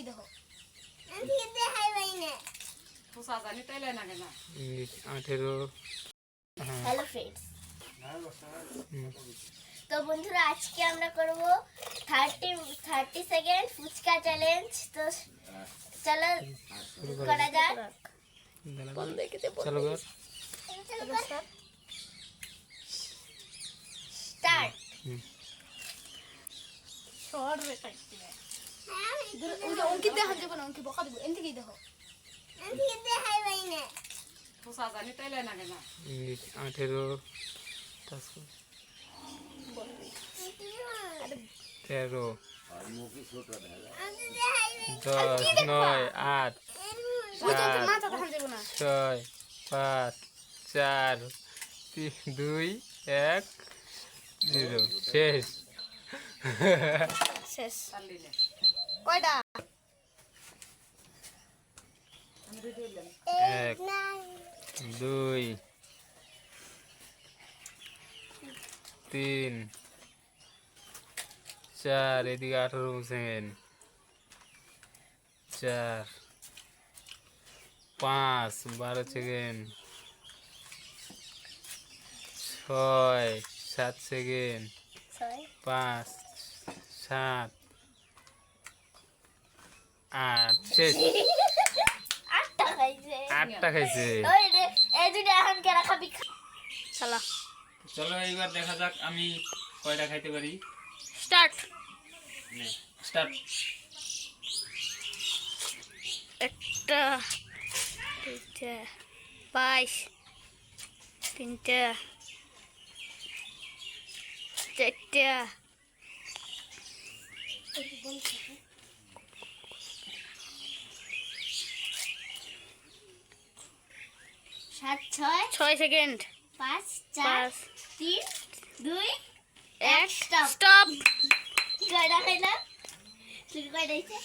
কি দেখো English 18 hello friends, তো বন্ধুরা আজকে আমরা করব 30 সেকেন্ড ফুচকা চ্যালেঞ্জ। তো চলো করা যাক। चलो कर স্টার্ট। শর্ট রে কাটতে উনকি দেখা দেব না, উনকি বকা দেব। এনতে কি দেখো इंग्लिश 18 13 10 9 8 মাথা দেখা দেব না। 6 5 4 3 2 1 0 শেষ শেষ কয়টা? 1 2 3 4 এদিকে 18 সেকেন্ড 4 5 12 সেকেন্ড 6 7 সেকেন্ড 5 7 8 শেষ আটটা খাইছে। 8টা খাইছে। ওই রে, এই দুটো এখন কেরা খাবি? চালা চলো এইবার দেখা যাক আমি কয়টা খাইতে পারি। স্টার্ট। স্টার্ট। একটা দুইটা 22 তিনটা চারটা সাত, ছয়, 6 সেকেন্ড 5, 4, 5 3, 2, 1 স্টপ। স্টপ। কয়টা খাইলাম? তুই কয়টা খাইছে?